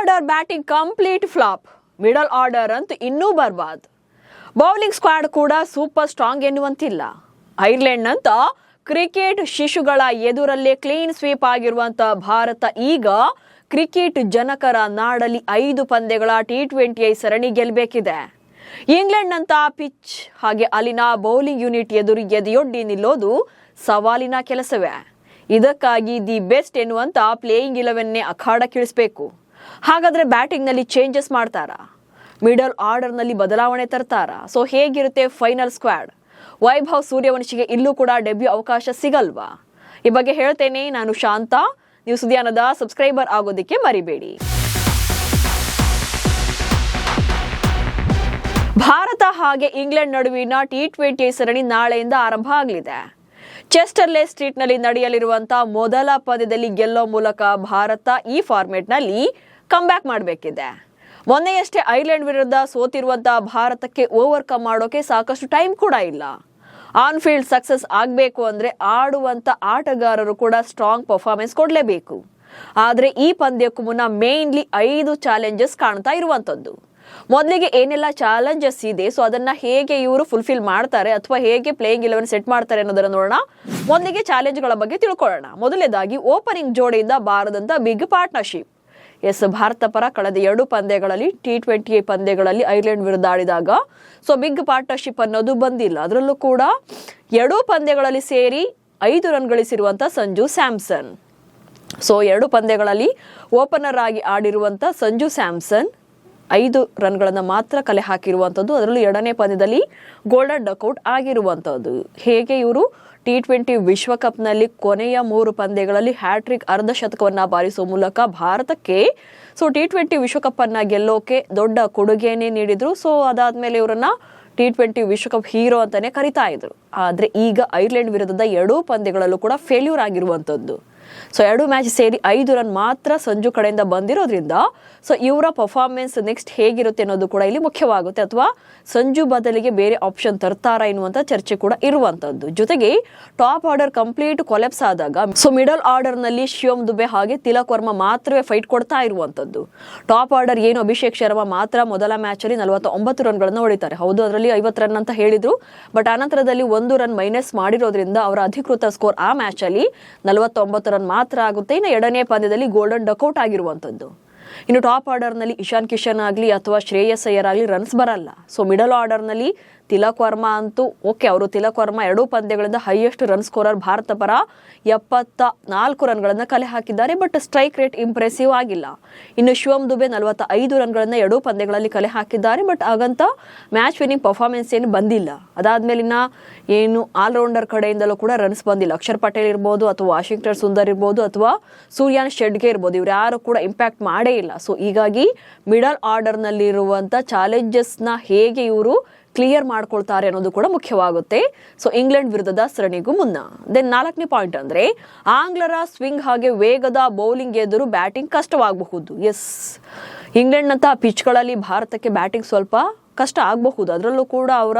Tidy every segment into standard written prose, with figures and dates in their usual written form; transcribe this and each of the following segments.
Order batting complete flop, middle order ಅಂತೂ ಇನ್ನೂ ಬರ್ಬಾದ್. ಬೌಲಿಂಗ್ ಸ್ಕ್ವಾಡ್ ಕೂಡ ಸೂಪರ್ ಸ್ಟ್ರಾಂಗ್ ಎನ್ನುವಂತಿಲ್ಲ. ಐರ್ಲೆಂಡ್ ನಂತ ಕ್ರಿಕೆಟ್ ಶಿಶುಗಳ ಎದುರಲ್ಲೇ ಕ್ಲೀನ್ ಸ್ವೀಪ್ ಆಗಿರುವಂತ ಭಾರತ ಈಗ ಕ್ರಿಕೆಟ್ ಜನಕರ ನಾಡಲ್ಲಿ 5 ಪಂದ್ಯಗಳ T20 ಸರಣಿ ಗೆಲ್ಲಬೇಕಿದೆ. ಇಂಗ್ಲೆಂಡ್ ನಂತ ಪಿಚ್ ಹಾಗೆ ಅಲ್ಲಿನ ಬೌಲಿಂಗ್ ಯೂನಿಟ್ ಎದುರು ಎದೆಯೊಡ್ಡಿ ನಿಲ್ಲೋದು ಸವಾಲಿನ ಕೆಲಸವೇ. ಇದಕ್ಕಾಗಿ ದಿ ಬೆಸ್ಟ್ ಎನ್ನುವಂತ ಪ್ಲೇಯಿಂಗ್ 11ನೇ ಅಖಾಡಕ್ಕಿಳಿಸಬೇಕು. ಹಾಗಾದ್ರೆ ಬ್ಯಾಟಿಂಗ್ ನಲ್ಲಿ ಚೇಂಜಸ್ ಮಾಡ್ತಾರಾ, ಮಿಡಲ್ ಆರ್ಡರ್ ನಲ್ಲಿ ಬದಲಾವಣೆ ತರ್ತಾರಾ? ಸೊ ಹೇಗಿರುತ್ತೆ ಫೈನಲ್ ಸ್ಕ್ವಾಡ್? ವೈಭವ್ ಸೂರ್ಯವಂಶಿಗೆ ಇಲ್ಲೂ ಕೂಡ ಡೆಬ್ಯೂ ಅವಕಾಶ ಸಿಗಲ್ವಾ? ಈ ಬಗ್ಗೆ ಹೇಳ್ತೇನೆ. ನಾನು ಶಾಂತ. ನೀವು ಸುದ್ದಿಯಾನದ ಸಬ್ಸ್ಕ್ರೈಬರ್ ಆಗೋದಕ್ಕೆ ಮರಿಬೇಡಿ. ಭಾರತ ಹಾಗೆ ಇಂಗ್ಲೆಂಡ್ ನಡುವಿನ T20 ಸರಣಿ ನಾಳೆಯಿಂದ ಆರಂಭ ಆಗಲಿದೆ. ಚೆಸ್ಟರ್ಲೆ ಸ್ಟ್ರೀಟ್ ನಲ್ಲಿ ನಡೆಯಲಿರುವಂತಹ ಮೊದಲ ಪಂದ್ಯದಲ್ಲಿ ಗೆಲ್ಲೋ ಮೂಲಕ ಭಾರತ ಈ ಫಾರ್ಮೆಟ್ ನಲ್ಲಿ ಕಮ್ಬ್ಯಾಕ್ ಮಾಡಬೇಕಿದೆ. ಮೊನ್ನೆಯಷ್ಟೇ ಐರ್ಲೆಂಡ್ ವಿರುದ್ಧ ಸೋತಿರುವಂತಹ ಭಾರತಕ್ಕೆ ಓವರ್ಕಮ್ ಮಾಡೋಕೆ ಸಾಕಷ್ಟು ಟೈಮ್ ಕೂಡ ಇಲ್ಲ. ಆನ್ ಫೀಲ್ಡ್ ಸಕ್ಸಸ್ ಆಗಬೇಕು ಅಂದ್ರೆ ಆಡುವಂತ ಆಟಗಾರರು ಕೂಡ ಸ್ಟ್ರಾಂಗ್ ಪರ್ಫಾರ್ಮೆನ್ಸ್ ಕೊಡಲೇಬೇಕು. ಆದ್ರೆ ಈ ಪಂದ್ಯಕ್ಕೂ ಮುನ್ನ ಮೇನ್ಲಿ 5 ಚಾಲೆಂಜಸ್ ಕಾಣ್ತಾ ಇರುವಂತದ್ದು. ಮೊದಲಿಗೆ ಏನೆಲ್ಲ ಚಾಲೆಂಜಸ್ ಇದೆ, ಸೊ ಅದನ್ನ ಹೇಗೆ ಇವರು ಫುಲ್ಫಿಲ್ ಮಾಡ್ತಾರೆ ಅಥವಾ ಹೇಗೆ ಪ್ಲೇಯಿಂಗ್ 11 ಸೆಟ್ ಮಾಡ್ತಾರೆ ಅನ್ನೋದನ್ನ ನೋಡೋಣ. ಮೊದಲಿಗೆ ಚಾಲೆಂಜ್ಗಳ ಬಗ್ಗೆ ತಿಳ್ಕೊಳ್ಳೋಣ. ಮೊದಲನೇದಾಗಿ ಓಪನಿಂಗ್ ಜೋಡಿಯಿಂದ ಬಾರದಂತ ಬಿಗ್ ಪಾರ್ಟ್ನರ್ಶಿಪ್. ಭಾರತ ಪರ ಕಳೆದ 2 ಪಂದ್ಯಗಳಲ್ಲಿ T20 ಪಂದ್ಯಗಳಲ್ಲಿ ಐರ್ಲೆಂಡ್ ವಿರುದ್ಧ ಆಡಿದಾಗ ಸೊ ಬಿಗ್ ಪಾರ್ಟ್ನರ್ಶಿಪ್ ಅನ್ನೋದು ಬಂದಿಲ್ಲ. ಅದರಲ್ಲೂ ಕೂಡ 2 ಪಂದ್ಯಗಳಲ್ಲಿ ಸೇರಿ 5 ರನ್ ಗಳಿಸಿರುವಂತ ಸಂಜು ಸ್ಯಾಮ್ಸನ್. ಸೊ 2 ಪಂದ್ಯಗಳಲ್ಲಿ ಓಪನರ್ ಆಗಿ ಆಡಿರುವಂತ ಸಂಜು ಸ್ಯಾಮ್ಸನ್ 5 ರನ್ಗಳನ್ನ ಮಾತ್ರ ಕಲೆ ಹಾಕಿರುವಂಥದ್ದು. ಅದರಲ್ಲೂ 2ನೇ ಪಂದ್ಯದಲ್ಲಿ ಗೋಲ್ಡನ್ ಡಕ್ಔಟ್ ಆಗಿರುವಂಥದ್ದು. ಹೇಗೆ ಇವರು T20 ವಿಶ್ವಕಪ್ನಲ್ಲಿ ಕೊನೆಯ 3 ಪಂದ್ಯಗಳಲ್ಲಿ ಹ್ಯಾಟ್ರಿಕ್ ಅರ್ಧ ಶತಕವನ್ನ ಬಾರಿಸುವ ಮೂಲಕ ಭಾರತಕ್ಕೆ ಸೊ T20 ವಿಶ್ವಕಪ್ ಅನ್ನ ಗೆಲ್ಲೋಕೆ ದೊಡ್ಡ ಕೊಡುಗೆಯನ್ನೇ ನೀಡಿದ್ರು. ಸೊ ಅದಾದ್ಮೇಲೆ ಇವರನ್ನ T20 ವಿಶ್ವಕಪ್ ಹೀರೋ ಅಂತಾನೆ ಕರಿತಾ ಇದ್ರು. ಆದ್ರೆ ಈಗ ಐರ್ಲೆಂಡ್ ವಿರುದ್ಧದ 2 ಪಂದ್ಯಗಳಲ್ಲೂ ಕೂಡ ಫೇಲ್ಯೂರ್ ಆಗಿರುವಂತದ್ದು. ಸೊ 2 ಮ್ಯಾಚ್ ಸೇರಿ 5 ರನ್ ಮಾತ್ರ ಸಂಜು ಕಡೆಯಿಂದ ಬಂದಿರೋದ್ರಿಂದ ಸೊ ಇವರ ಪರ್ಫಾರ್ಮೆನ್ಸ್ ನೆಕ್ಸ್ಟ್ ಹೇಗಿರುತ್ತೆ ಅನ್ನೋದು ಕೂಡ ಇಲ್ಲಿ ಮುಖ್ಯವಾಗುತ್ತೆ. ಅಥವಾ ಸಂಜು ಬದಲಿಗೆ ಬೇರೆ ಆಪ್ಷನ್ ತರ್ತಾರಾ ಎನ್ನುವಂತ ಚರ್ಚೆ ಕೂಡ ಇರುವಂತದ್ದು. ಜೊತೆಗೆ ಟಾಪ್ ಆರ್ಡರ್ ಕಂಪ್ಲೀಟ್ ಕೊಲೆಪ್ಸ್ ಆದಾಗ ಸೊ ಮಿಡಲ್ ಆರ್ಡರ್ ನಲ್ಲಿ ಶಿವಮ್ ದುಬೆ ಹಾಗೆ ತಿಲಕ್ ವರ್ಮಾ ಮಾತ್ರವೇ ಫೈಟ್ ಕೊಡ್ತಾ ಇರುವಂತದ್ದು. ಟಾಪ್ ಆರ್ಡರ್ ಏನು ಅಭಿಷೇಕ್ ಶರ್ಮಾ ಮಾತ್ರ ಮೊದಲ ಮ್ಯಾಚ್ ಅಲ್ಲಿ 49 ರನ್ಗಳನ್ನ ಹೊಡಿತಾರೆ. ಹೌದು, ಅದರಲ್ಲಿ 50 ರನ್ ಅಂತ ಹೇಳಿದ್ರು. ಬಟ್ ಆನಂತರದಲ್ಲಿ 1 ರನ್ ಮೈನಸ್ ಮಾಡಿರೋದ್ರಿಂದ ಅವರ ಅಧಿಕೃತ ಸ್ಕೋರ್ ಆ ಮ್ಯಾಚ್ ಅಲ್ಲಿ 49 ರನ್ ಮಾತ್ರ ಆಗುತ್ತೆ. ಇನ್ನು 2ನೇ ಪಂದ್ಯದಲ್ಲಿ ಗೋಲ್ಡನ್ ಡಕ್ಔಟ್ ಆಗಿರುವಂತದ್ದು. ಇನ್ನು ಟಾಪ್ ಆರ್ಡರ್ ನಲ್ಲಿ ಇಶಾನ್ ಕಿಶನ್ ಆಗ್ಲಿ ಅಥವಾ ಶ್ರೇಯಸ್ ಅಯ್ಯರ್ ಆಗ್ಲಿ ರನ್ಸ್ ಬರಲ್ಲ. ಸೊ ಮಿಡಲ್ ಆರ್ಡರ್ ನಲ್ಲಿ ತಿಲಕ್ ವರ್ಮಾ ಅಂತೂ ಓಕೆ, ಅವರು ತಿಲಕ್ ವರ್ಮಾ 2 ಪಂದ್ಯಗಳಿಂದ ಹೈಯೆಸ್ಟ್ ರನ್ ಸ್ಕೋರರ್ ಭಾರತ ಪರ 74 ರನ್ಗಳನ್ನ ಕಲೆ ಹಾಕಿದ್ದಾರೆ. ಬಟ್ ಸ್ಟ್ರೈಕ್ ರೇಟ್ ಇಂಪ್ರೆಸಿವ್ ಆಗಿಲ್ಲ. ಇನ್ನು ಶಿವಮ್ ದುಬೆ 45 ರನ್ಗಳನ್ನ 2 ಪಂದ್ಯಗಳಲ್ಲಿ ಕಲೆ ಹಾಕಿದ್ದಾರೆ. ಬಟ್ ಹಾಗಂತ ಮ್ಯಾಚ್ ವಿನ್ನಿಂಗ್ ಪರ್ಫಾರ್ಮೆನ್ಸ್ ಏನು ಬಂದಿಲ್ಲ. ಅದಾದ್ಮೇಲಿನ ಏನು ಆಲ್ರೌಂಡರ್ ಕಡೆಯಿಂದಲೂ ಕೂಡ ರನ್ಸ್ ಬಂದಿಲ್ಲ. ಅಕ್ಷರ್ ಪಟೇಲ್ ಇರ್ಬೋದು ಅಥವಾ ವಾಷಿಂಗ್ಟನ್ ಸುಂದರ್ ಇರ್ಬೋದು ಅಥವಾ ಸೂರ್ಯಾನ್ ಶೆಡ್ಗೆ ಇರ್ಬೋದು, ಇವ್ರು ಯಾರು ಕೂಡ ಇಂಪ್ಯಾಕ್ಟ್ ಮಾಡೇ ಇಲ್ಲ. ಸೊ ಹೀಗಾಗಿ ಮಿಡಲ್ ಆರ್ಡರ್ ನಲ್ಲಿ ಇರುವಂತ ಚಾಲೆಂಜಸ್ ನ ಹೇಗೆ ಇವರು ಕ್ಲಿಯರ್ ಮಾಡ್ಕೊಳ್ತಾರೆ ಅನ್ನೋದು ಕೂಡ ಮುಖ್ಯವಾಗುತ್ತೆ. ಸೊ ಇಂಗ್ಲೆಂಡ್ ವಿರುದ್ಧದ ಸರಣಿಗೂ ಮುನ್ನ. ದೆನ್ 4ನೇ ಪಾಯಿಂಟ್ ಅಂದ್ರೆ ಆಂಗ್ಲರ ಸ್ವಿಂಗ್ ಹಾಗೆ ವೇಗದ ಬೌಲಿಂಗ್ ಎದುರು ಬ್ಯಾಟಿಂಗ್ ಕಷ್ಟವಾಗಬಹುದು. ಇಂಗ್ಲೆಂಡ್ ನಂತಹ ಪಿಚ್ಗಳಲ್ಲಿ ಭಾರತಕ್ಕೆ ಬ್ಯಾಟಿಂಗ್ ಸ್ವಲ್ಪ ಕಷ್ಟ ಆಗಬಹುದು. ಅದರಲ್ಲೂ ಕೂಡ ಅವರ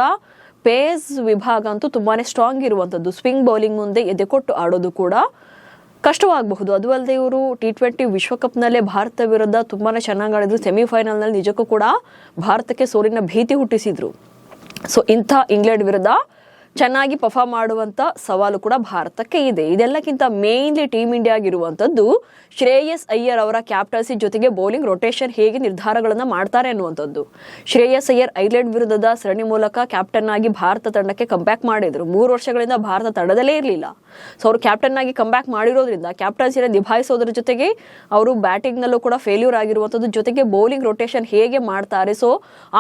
ಪೇಸ್ ವಿಭಾಗ ಅಂತೂ ತುಂಬಾನೇ ಸ್ಟ್ರಾಂಗ್ ಇರುವಂತದ್ದು. ಸ್ವಿಂಗ್ ಬೌಲಿಂಗ್ ಮುಂದೆ ಎದೆ ಕೊಟ್ಟು ಆಡೋದು ಕೂಡ ಕಷ್ಟವಾಗಬಹುದು. ಅದು ಅಲ್ಲದೆ ಇವರು T20 ವಿಶ್ವಕಪ್ನಲ್ಲೇ ಭಾರತ ವಿರುದ್ಧ ತುಂಬಾನೇ ಚೆನ್ನಾಗಿ ಆಡಿದ್ರು. ಸೆಮಿಫೈನಲ್ ನಲ್ಲಿ ನಿಜಕ್ಕೂ ಕೂಡ ಭಾರತಕ್ಕೆ ಸೋಲಿನ ಭೀತಿ ಹುಟ್ಟಿಸಿದ್ರು. ಸೊ ಇಂಥ ಇಂಗ್ಲೆಂಡ್ ವಿರುದ್ಧ ಚೆನ್ನಾಗಿ ಪರ್ಫಾರ್ಮ್ ಮಾಡುವಂತ ಸವಾಲು ಕೂಡ ಭಾರತಕ್ಕೆ ಇದೆ. ಇದೆಲ್ಲಕ್ಕಿಂತ ಮೇನ್ಲಿ ಟೀಮ್ ಇಂಡಿಯಾ ಆಗಿರುವಂತದ್ದು ಶ್ರೇಯಸ್ ಅಯ್ಯರ್ ಅವರ ಕ್ಯಾಪ್ಟನ್ಸಿ ಜೊತೆಗೆ ಬೌಲಿಂಗ್ ರೊಟೇಷನ್ ಹೇಗೆ ನಿರ್ಧಾರಗಳನ್ನ ಮಾಡ್ತಾರೆ ಅನ್ನುವಂಥದ್ದು. ಶ್ರೇಯಸ್ ಅಯ್ಯರ್ ಐರ್ಲೆಂಡ್ ವಿರುದ್ಧದ ಸರಣಿ ಮೂಲಕ ಕ್ಯಾಪ್ಟನ್ ಆಗಿ ಭಾರತ ತಂಡಕ್ಕೆ ಕಂಬ್ಯಾಕ್ ಮಾಡಿದ್ರು. 3 ವರ್ಷಗಳಿಂದ ಭಾರತ ತಂಡದಲ್ಲೇ ಇರಲಿಲ್ಲ. ಸೊ ಅವರು ಕ್ಯಾಪ್ಟನ್ ಆಗಿ ಕಂಬ್ಯಾಕ್ ಮಾಡಿರೋದ್ರಿಂದ ಕ್ಯಾಪ್ಟನ್ಸಿನ ನಿಭಾಯಿಸೋದ್ರ ಜೊತೆಗೆ ಅವರು ಬ್ಯಾಟಿಂಗ್ ನಲ್ಲೂ ಕೂಡ ಫೇಲ್ಯೂರ್ ಆಗಿರುವಂತದ್ದು. ಜೊತೆಗೆ ಬೌಲಿಂಗ್ ರೊಟೇಷನ್ ಹೇಗೆ ಮಾಡ್ತಾರೆ, ಸೊ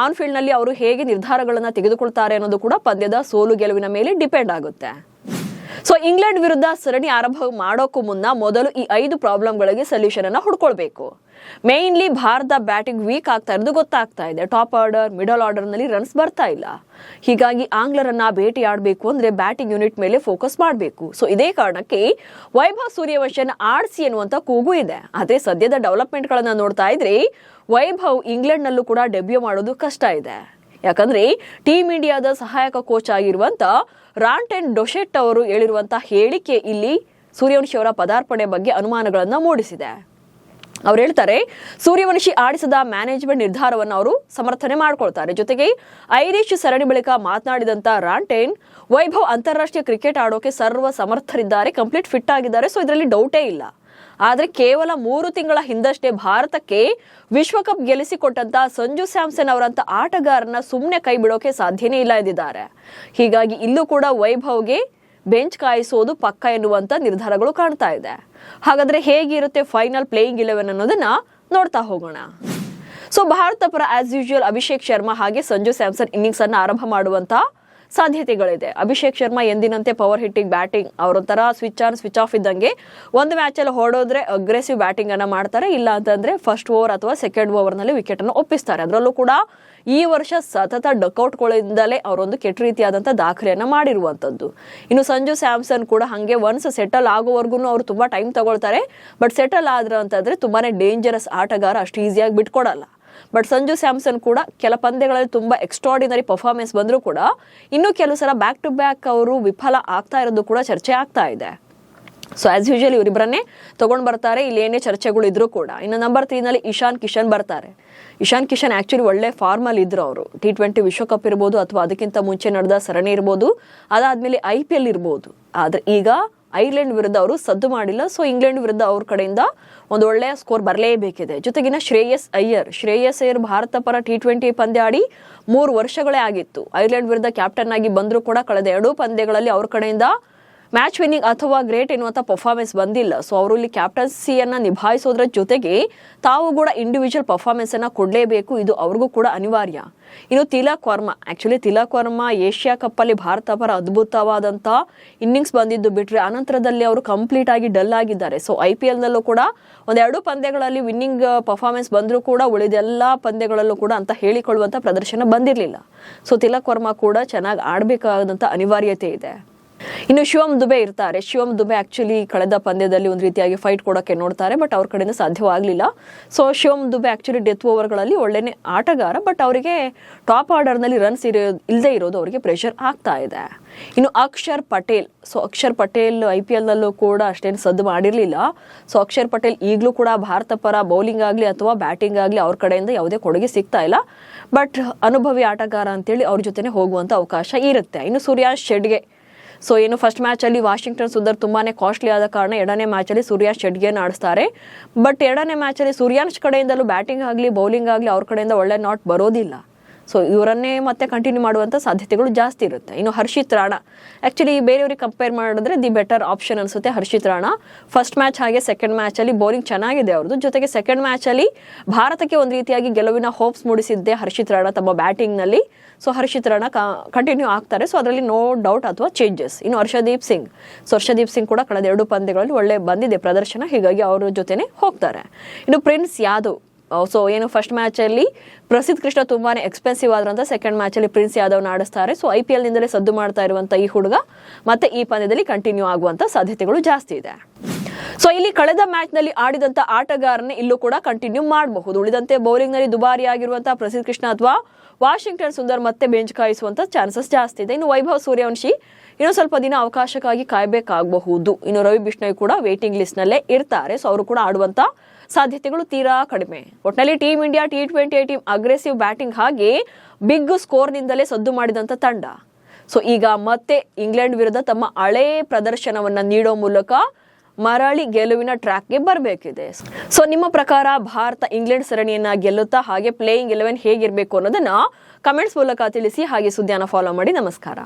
ಆನ್ ಫೀಲ್ಡ್ ನಲ್ಲಿ ಅವರು ಹೇಗೆ ನಿರ್ಧಾರಗಳನ್ನ ತೆಗೆದುಕೊಳ್ತಾರೆ ಅನ್ನೋದು ಕೂಡ ಪಂದ್ಯದ ಸೋಲು ಗೆಲುವಿನ ಮೇಲೆ ಡಿಪೆಂಡ್ ಆಗುತ್ತೆ. ಸೊ ಇಂಗ್ಲೆಂಡ್ ವಿರುದ್ಧ ಸರಣಿ ಆರಂಭ ಮಾಡೋಕ್ಕೂ ಮುನ್ನ ಮೊದಲು ಈ 5 ಪ್ರಾಬ್ಲಮ್ಗಳಿಗೆ ಸೊಲ್ಯೂಷನ್ ಅನ್ನ ಹುಡ್ಕೊಳ್ಬೇಕು. ಮೇನ್ಲಿ ಭಾರತ ಬ್ಯಾಟಿಂಗ್ ವೀಕ್ ಆಗ್ತಾ ಇರೋದು ಗೊತ್ತಾಗ್ತಾ ಇದೆ. ಟಾಪ್ ಆರ್ಡರ್ ಮಿಡಲ್ ಆರ್ಡರ್ ನಲ್ಲಿ ರನ್ಸ್ ಬರ್ತಾ ಇಲ್ಲ. ಹೀಗಾಗಿ ಆಂಗ್ಲರನ್ನ ಭೇಟಿ ಆಡಬೇಕು ಅಂದ್ರೆ ಬ್ಯಾಟಿಂಗ್ ಯೂನಿಟ್ ಮೇಲೆ ಫೋಕಸ್ ಮಾಡಬೇಕು. ಸೊ ಇದೇ ಕಾರಣಕ್ಕೆ ವೈಭವ್ ಸೂರ್ಯವಂಶನ ಆಡಿಸಿ ಎನ್ನುವಂತ ಕೂಗು ಇದೆ. ಆದ್ರೆ ಸದ್ಯದ ಡೆವಲಪ್ಮೆಂಟ್ ಗಳನ್ನ ನೋಡ್ತಾ ಇದ್ರೆ ವೈಭವ್ ಇಂಗ್ಲೆಂಡ್ ನಲ್ಲೂ ಕೂಡ ಡೆಬ್ಯೂ ಮಾಡೋದು ಕಷ್ಟ ಇದೆ. ಯಾಕಂದ್ರೆ ಟೀಮ್ ಇಂಡಿಯಾದ ಸಹಾಯಕ ಕೋಚ್ ಆಗಿರುವಂತ ರಾಂಟೆನ್ ಡೊಶೆಟ್ ಅವರು ಹೇಳಿರುವಂತಹ ಹೇಳಿಕೆ ಇಲ್ಲಿ ಸೂರ್ಯವಂಶಿ ಅವರ ಪದಾರ್ಪಣೆ ಬಗ್ಗೆ ಅನುಮಾನಗಳನ್ನ ಮೂಡಿಸಿದೆ. ಅವ್ರು ಹೇಳ್ತಾರೆ, ಸೂರ್ಯವಂಶಿ ಆಡಿಸದ ಮ್ಯಾನೇಜ್ಮೆಂಟ್ ನಿರ್ಧಾರವನ್ನು ಅವರು ಸಮರ್ಥನೆ ಮಾಡ್ಕೊಳ್ತಾರೆ. ಜೊತೆಗೆ ಐರಿಷ್ ಸರಣಿ ಬಳಿಕ ಮಾತನಾಡಿದಂತ ರಾಂಟೇನ್, ವೈಭವ್ ಅಂತಾರಾಷ್ಟ್ರೀಯ ಕ್ರಿಕೆಟ್ ಆಡೋಕೆ ಸರ್ವ ಸಮರ್ಥರಿದ್ದಾರೆ, ಕಂಪ್ಲೀಟ್ ಫಿಟ್ ಆಗಿದ್ದಾರೆ, ಸೊ ಇದರಲ್ಲಿ ಡೌಟೇ ಇಲ್ಲ. ಆದ್ರೆ ಕೇವಲ 3 ತಿಂಗಳ ಹಿಂದಷ್ಟೇ ಭಾರತಕ್ಕೆ ವಿಶ್ವಕಪ್ ಗೆಲ್ಲಿಸಿಕೊಟ್ಟಂತ ಸಂಜು ಸ್ಯಾಮ್ಸನ್ ಅವರಂತ ಆಟಗಾರನ ಸುಮ್ಮನೆ ಕೈ ಬಿಡೋಕೆ ಸಾಧ್ಯನೇ ಇಲ್ಲ ಎಂದಿದ್ದಾರೆ. ಹೀಗಾಗಿ ಇಲ್ಲೂ ಕೂಡ ವೈಭವ್ಗೆ ಬೆಂಚ್ ಕಾಯಿಸೋದು ಪಕ್ಕ ಎನ್ನುವಂತ ನಿರ್ಧಾರಗಳು ಕಾಣ್ತಾ ಇದೆ. ಹಾಗಾದ್ರೆ ಹೇಗಿರುತ್ತೆ ಫೈನಲ್ ಪ್ಲೇಯಿಂಗ್ 11 ಅನ್ನೋದನ್ನ ನೋಡ್ತಾ ಹೋಗೋಣ. ಸೊ ಭಾರತ ಪರ ಆಸ್ ಯೂಶುವಲ್ ಅಭಿಷೇಕ್ ಶರ್ಮಾ ಹಾಗೆ ಸಂಜು ಸ್ಯಾಮ್ಸನ್ ಇನ್ನಿಂಗ್ಸ್ ಅನ್ನ ಆರಂಭ ಮಾಡುವಂತ ಸಾಧ್ಯತೆಗಳಿದೆ. ಅಭಿಷೇಕ್ ಶರ್ಮಾ ಎಂದಿನಂತೆ ಪವರ್ ಹಿಟ್ಟಿಂಗ್ ಬ್ಯಾಟಿಂಗ್, ಅವರೊಂಥರ ಸ್ವಿಚ್ ಆನ್ ಸ್ವಿಚ್ ಆಫ್ ಇದ್ದಂಗೆ. ಒಂದು ಮ್ಯಾಚ್ ಅಲ್ಲಿ ಹೊಡೋದ್ರೆ ಅಗ್ರೆಸಿವ್ ಬ್ಯಾಟಿಂಗ್ ಅನ್ನ ಮಾಡ್ತಾರೆ, ಇಲ್ಲ ಅಂತಂದ್ರೆ ಫಸ್ಟ್ ಓವರ್ ಅಥವಾ ಸೆಕೆಂಡ್ ಓವರ್ ನಲ್ಲಿ ವಿಕೆಟ್ ಅನ್ನು ಒಪ್ಪಿಸ್ತಾರೆ. ಅದರಲ್ಲೂ ಕೂಡ ಈ ವರ್ಷ ಸತತ ಡಕ್ಔಟ್ಗಳಿಂದಲೇ ಅವರೊಂದು ಕೆಟ್ಟ ರೀತಿಯಾದಂಥ ದಾಖಲೆಯನ್ನ ಮಾಡಿರುವಂಥದ್ದು. ಇನ್ನು ಸಂಜು ಸ್ಯಾಮ್ಸನ್ ಕೂಡ ಹಾಗೆ ಒನ್ಸ್ ಸೆಟಲ್ ಆಗೋವರೆಗೂ ಅವರು ತುಂಬಾ ಟೈಮ್ ತಗೊಳ್ತಾರೆ. ಬಟ್ ಸೆಟಲ್ ಆದ್ರ ಅಂತಂದ್ರೆ ತುಂಬಾನೇ ಡೇಂಜರಸ್ ಆಟಗಾರ, ಅಷ್ಟು ಈಸಿಯಾಗಿ ಬಿಟ್ಕೊಡಲ್ಲ. ಬಟ್ ಸಂಜು ಸ್ಯಾಮ್ಸನ್ ಕೂಡ ಕೆಲ ಪಂದ್ಯಗಳಲ್ಲಿ ತುಂಬಾ ಎಕ್ಸ್ಟ್ರಾರ್ಡಿನರಿ ಪರ್ಫಾರ್ಮೆನ್ಸ್ ಬಂದರೂ ಕೂಡ ಇನ್ನೂ ಕೆಲವು ಸಲ ಬ್ಯಾಕ್ ಟು ಬ್ಯಾಕ್ ಅವರು ವಿಫಲ ಆಗ್ತಾ ಇರೋದು ಕೂಡ ಚರ್ಚೆ ಆಗ್ತಾ ಇದೆ. ಸೊ ಆಸ್ ಯೂಶುವಲ್ ಇವರಿಬ್ಬರನ್ನೇ ತಗೊಂಡ್ ಬರ್ತಾರೆ, ಇಲ್ಲಿ ಏನೇ ಚರ್ಚೆಗಳು ಇದ್ರೂ ಕೂಡ. ಇನ್ನು ನಂಬರ್ 3 ನಲ್ಲಿ ಇಶಾನ್ ಕಿಶನ್ ಬರ್ತಾರೆ. ಇಶಾನ್ ಕಿಶನ್ ಆಕ್ಚುಲಿ ಒಳ್ಳೆ ಫಾರ್ಮ್ ಅಲ್ಲಿ ಇದ್ರು. ಅವರು T20 ವಿಶ್ವಕಪ್ ಇರ್ಬೋದು ಅಥವಾ ಅದಕ್ಕಿಂತ ಮುಂಚೆ ನಡೆದ ಸರಣಿ ಇರ್ಬೋದು, ಅದಾದ್ಮೇಲೆ IPL ಇರ್ಬೋದು. ಆದ್ರೆ ಈಗ ಐರ್ಲೆಂಡ್ ವಿರುದ್ಧ ಅವರು ಸದ್ದು ಮಾಡಿಲ್ಲ. ಸೊ ಇಂಗ್ಲೆಂಡ್ ವಿರುದ್ಧ ಅವ್ರ ಕಡೆಯಿಂದ ಒಂದು ಒಳ್ಳೆಯ ಸ್ಕೋರ್ ಬರಲೇಬೇಕಿದೆ. ಜೊತೆಗಿನ ಶ್ರೇಯಸ್ ಅಯ್ಯರ್ ಭಾರತ ಪರ T20 ಪಂದ್ಯ ಆಡಿ 3 ವರ್ಷಗಳೇ ಆಗಿತ್ತು. ಐರ್ಲೆಂಡ್ ವಿರುದ್ಧ ಕ್ಯಾಪ್ಟನ್ ಆಗಿ ಬಂದರೂ ಕೂಡ ಕಳೆದ 2 ಪಂದ್ಯಗಳಲ್ಲಿ ಅವ್ರ ಕಡೆಯಿಂದ ಮ್ಯಾಚ್ ವಿನ್ನಿಂಗ್ ಅಥವಾ ಗ್ರೇಟ್ ಎನ್ನುವಂಥ ಪರ್ಫಾರ್ಮೆನ್ಸ್ ಬಂದಿಲ್ಲ. ಸೊ ಅವರು ಇಲ್ಲಿ ಕ್ಯಾಪ್ಟನ್ಸಿಯನ್ನ ನಿಭಾಯಿಸೋದ್ರ ಜೊತೆಗೆ ತಾವು ಕೂಡ ಇಂಡಿವಿಜುವಲ್ ಪರ್ಫಾರ್ಮೆನ್ಸ್ ಅನ್ನ ಕೊಡಲೇಬೇಕು, ಇದು ಅವ್ರಿಗೂ ಕೂಡ ಅನಿವಾರ್ಯ. ಇನ್ನು ತಿಲಕ್ ವರ್ಮಾ ಏಷ್ಯಾ ಕಪ್ ಅಲ್ಲಿ ಭಾರತ ಪರ ಅದ್ಭುತವಾದಂತ ಇನ್ನಿಂಗ್ಸ್ ಬಂದಿದ್ದು ಬಿಟ್ರೆ ಅನಂತರದಲ್ಲಿ ಅವರು ಕಂಪ್ಲೀಟ್ ಆಗಿ ಡಲ್ ಆಗಿದ್ದಾರೆ. ಸೊ IPL ನಲ್ಲೂ ಕೂಡ 1-2 ಪಂದ್ಯಗಳಲ್ಲಿ ವಿನ್ನಿಂಗ್ ಪರ್ಫಾರ್ಮೆನ್ಸ್ ಬಂದರೂ ಕೂಡ ಉಳಿದೆಲ್ಲ ಪಂದ್ಯಗಳಲ್ಲೂ ಕೂಡ ಅಂತ ಹೇಳಿಕೊಳ್ಳುವಂತ ಪ್ರದರ್ಶನ ಬಂದಿರಲಿಲ್ಲ. ಸೊ ತಿಲಕ್ ವರ್ಮಾ ಕೂಡ ಚೆನ್ನಾಗಿ ಆಡಬೇಕಾದಂತ ಅನಿವಾರ್ಯತೆ ಇದೆ. ಇನ್ನು ಶಿವಮ್ ದುಬೆ ಇರ್ತಾರೆ. ಶಿವಮ್ ದುಬೆ ಆಕ್ಚುಲಿ ಕಳೆದ ಪಂದ್ಯದಲ್ಲಿ ಒಂದು ರೀತಿಯಾಗಿ ಫೈಟ್ ಕೊಡೋಕೆ ನೋಡ್ತಾರೆ, ಬಟ್ ಅವ್ರ ಕಡೆಯಿಂದ ಸಾಧ್ಯವಾಗಲಿಲ್ಲ. So Shivam Dube actually death ಓವರ್ಗಳಲ್ಲಿ ಒಳ್ಳೆನೇ ಆಟಗಾರ, ಬಟ್ ಅವರಿಗೆ ಟಾಪ್ ಆರ್ಡರ್ನಲ್ಲಿ ರನ್ಸ್ ಇಲ್ಲದೆ ಇರೋದು ಅವರಿಗೆ ಪ್ರೆಷರ್ ಆಗ್ತಾ ಇದೆ. ಇನ್ನು ಅಕ್ಷರ್ ಪಟೇಲ್ IPL ನಲ್ಲೂ ಕೂಡ ಅಷ್ಟೇನು ಸದ್ದು ಮಾಡಿರಲಿಲ್ಲ. ಸೊ ಅಕ್ಷರ್ ಪಟೇಲ್ ಈಗಲೂ ಕೂಡ ಭಾರತ ಪರ ಬೌಲಿಂಗ್ ಆಗಲಿ ಅಥವಾ ಬ್ಯಾಟಿಂಗ್ ಆಗಲಿ ಅವ್ರ ಕಡೆಯಿಂದ ಯಾವುದೇ ಕೊಡುಗೆ ಸಿಗ್ತಾ ಇಲ್ಲ. ಬಟ್ ಅನುಭವಿ ಆಟಗಾರ ಅಂತೇಳಿ ಅವ್ರ ಜೊತೆನೆ ಹೋಗುವಂತ ಅವಕಾಶ ಇರುತ್ತೆ. ಇನ್ನು ಸೂರ್ಯಾಶ್ ಶೆಡ್ಗೆ, ಸೊ ಏನು ಫಸ್ಟ್ ಮ್ಯಾಚ್ ಅಲ್ಲಿ ವಾಷಿಂಗ್ಟನ್ ಸುಂದರ್ ತುಂಬಾನೇ ಕಾಸ್ಟ್ಲಿ ಆದ ಕಾರಣ 2ನೇ ಮ್ಯಾಚ್ ಅಲ್ಲಿ ಸೂರ್ಯಾಶ್ ಶೆಡ್ಗೆನ ಆಡಿಸ್ತಾರೆ. ಬಟ್ 2ನೇ ಮ್ಯಾಚ್ ಅಲ್ಲಿ ಸೂರ್ಯಾಶ್ ಕಡೆಯಿಂದಲೂ ಬ್ಯಾಟಿಂಗ್ ಆಗಲಿ ಬೌಲಿಂಗ್ ಆಗಲಿ ಅವ್ರ ಕಡೆಯಿಂದ ಒಳ್ಳೆ ನಾಟ್ ಬರೋದಿಲ್ಲ. ಸೊ ಇವರನ್ನೇ ಮತ್ತೆ ಕಂಟಿನ್ಯೂ ಮಾಡುವಂಥ ಸಾಧ್ಯತೆಗಳು ಜಾಸ್ತಿ ಇರುತ್ತೆ. ಇನ್ನು ಹರ್ಷಿತ್ ರಾಣಾ ಆಕ್ಚುಲಿ ಬೇರೆಯವ್ರಿಗೆ ಕಂಪೇರ್ ಮಾಡಿದ್ರೆ ದಿ ಬೆಟರ್ ಆಪ್ಷನ್ ಅನ್ಸುತ್ತೆ ಹರ್ಷಿತ್ ರಾಣಾ. ಫಸ್ಟ್ ಮ್ಯಾಚ್ ಹಾಗೆ ಸೆಕೆಂಡ್ ಮ್ಯಾಚ್ ಅಲ್ಲಿ ಬೌಲಿಂಗ್ ಚೆನ್ನಾಗಿದೆ ಅವ್ರದ್ದು. ಜೊತೆಗೆ ಸೆಕೆಂಡ್ ಮ್ಯಾಚ್ ಅಲ್ಲಿ ಭಾರತಕ್ಕೆ ಒಂದು ರೀತಿಯಾಗಿ ಗೆಲುವಿನ ಹೋಪ್ಸ್ ಮೂಡಿಸಿದ್ದೆ ಹರ್ಷಿತ್ ರಾಣಾ ತಮ್ಮ ಬ್ಯಾಟಿಂಗ್ ನಲ್ಲಿ. ಸೊ ಹರ್ಷಿತ್ ರಾಣಾ ಕಂಟಿನ್ಯೂ ಆಗ್ತಾರೆ. ಸೊ ಅದರಲ್ಲಿ ನೋ ಡೌಟ್ ಅಥವಾ ಚೇಂಜಸ್. ಇನ್ನು ಹರ್ಷದೀಪ್ ಸಿಂಗ್ ಕೂಡ ಕಳೆದ 2 ಪಂದ್ಯಗಳಲ್ಲಿ ಒಳ್ಳೆ ಬಂದಿದೆ ಪ್ರದರ್ಶನ, ಹೀಗಾಗಿ ಅವ್ರ ಜೊತೆನೆ ಹೋಗ್ತಾರೆ. ಇನ್ನು ಪ್ರಿನ್ಸ್ ಯಾದವ್, ಸೊ ಏನು ಫಸ್ಟ್ ಮ್ಯಾಚ್ ಅಲ್ಲಿ ಪ್ರಸಿದ್ಧ ಕೃಷ್ಣ ತುಂಬಾನೇ ಎಕ್ಸ್ಪೆನ್ಸಿವ್ ಆದ್ರಂತ ಸೆಕೆಂಡ್ ಮ್ಯಾಚ್ ಅಲ್ಲಿ ಪ್ರಿನ್ಸ್ ಯಾದವ್ ಆಡಿಸ್ತಾರೆ. ಸೊ IPL ನಿಂದಲೇ ಸದ್ದು ಮಾಡ್ತಾ ಇರುವಂತ ಈ ಹುಡುಗ ಮತ್ತೆ ಈ ಪಂದ್ಯದಲ್ಲಿ ಕಂಟಿನ್ಯೂ ಆಗುವಂತ ಸಾಧ್ಯತೆಗಳು ಜಾಸ್ತಿ ಇದೆ. ಸೊ ಇಲ್ಲಿ ಕಳೆದ ಮ್ಯಾಚ್ ನಲ್ಲಿ ಆಡಿದಂತ ಆಟಗಾರನೇ ಇಲ್ಲೂ ಕೂಡ ಕಂಟಿನ್ಯೂ ಮಾಡಬಹುದು. ಉಳಿದಂತೆ ಬೌಲಿಂಗ್ ನಲ್ಲಿ ದುಬಾರಿ ಆಗಿರುವಂತಹ ಪ್ರಸಿದ್ಧ ಕೃಷ್ಣ ಅಥವಾ ವಾಷಿಂಗ್ಟನ್ ಸುಂದರ್ ಮತ್ತೆ ಬೆಂಚ್ ಕಾಯಿಸುವಂತ ಚಾನ್ಸಸ್ ಜಾಸ್ತಿ ಇದೆ. ಇನ್ನು ವೈಭವ್ ಸೂರ್ಯವಂಶಿ ಇನ್ನೂ ಸ್ವಲ್ಪ ದಿನ ಅವಕಾಶಕ್ಕಾಗಿ ಕಾಯಬೇಕಾಗಬಹುದು. ಇನ್ನು ರವಿ ಬಿಷ್ಣೋಯ್ ಕೂಡ ವೇಟಿಂಗ್ ಲಿಸ್ಟ್ ನಲ್ಲೇ ಇರ್ತಾರೆ. ಸೊ ಅವರು ಕೂಡ ಆಡುವಂತ ಸಾಧ್ಯತೆಗಳು ತೀರಾ ಕಡಿಮೆ. ಒಟ್ಟಿನಲ್ಲಿ team India T20 team aggressive batting ಹಾಗೆ ಬಿಗ್ ಸ್ಕೋರ್ ನಿಂದಲೇ ಸದ್ದು ಮಾಡಿದಂತ ತಂಡ. ಸೊ ಈಗ ಮತ್ತೆ ಇಂಗ್ಲೆಂಡ್ ವಿರುದ್ಧ ತಮ್ಮ ಹಳೇ ಪ್ರದರ್ಶನವನ್ನ ನೀಡೋ ಮೂಲಕ ಮರಳಿ ಗೆಲುವಿನ ಟ್ರ್ಯಾಕ್ಗೆ ಬರಬೇಕಿದೆ. ಸೊ ನಿಮ್ಮ ಪ್ರಕಾರ ಭಾರತ ಇಂಗ್ಲೆಂಡ್ ಸರಣಿಯನ್ನ ಗೆಲ್ಲುತ್ತಾ? ಹಾಗೆ ಪ್ಲೇಯಿಂಗ್ 11 ಹೇಗಿರಬೇಕು ಅನ್ನೋದನ್ನ ಕಮೆಂಟ್ಸ್ ಮೂಲಕ ತಿಳಿಸಿ. ಹಾಗೆ ಸುದ್ದಿಯನ್ನು ಫಾಲೋ ಮಾಡಿ. ನಮಸ್ಕಾರ.